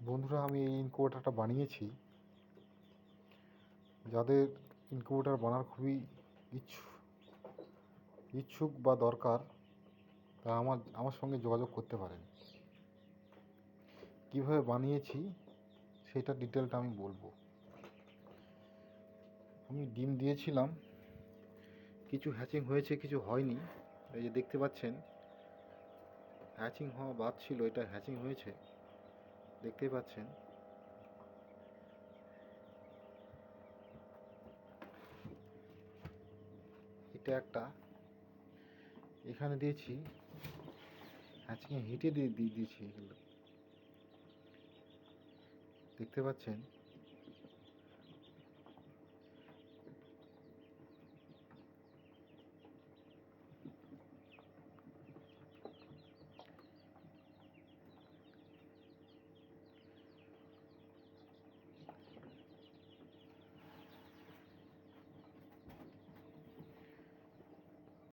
বন্ধুরা, আমি এই ইনকিউবেটরটা বানিয়েছি। যাদের ইনকিউবেটর বানার খুবই ইচ্ছুক বা দরকার, তা আমার সঙ্গে যোগাযোগ করতে পারেন। কিভাবে বানিয়েছি সেটা ডিটেলটা আমি বলবো। আমি ডিম দিয়েছিলাম, কিছু হ্যাচিং হয়েছে, কিছু হয়নি। এই যে দেখতে পাচ্ছেন, হ্যাচিং হওয়া বাদ ছিল, এটা হ্যাচিং হয়েছে, দেখতেই পাচ্ছেন। এটা একটা এখানে দিয়েছি, হ্যাচিংয়ে হিটে দিয়েছি, এগুলো দেখতে পাচ্ছেন।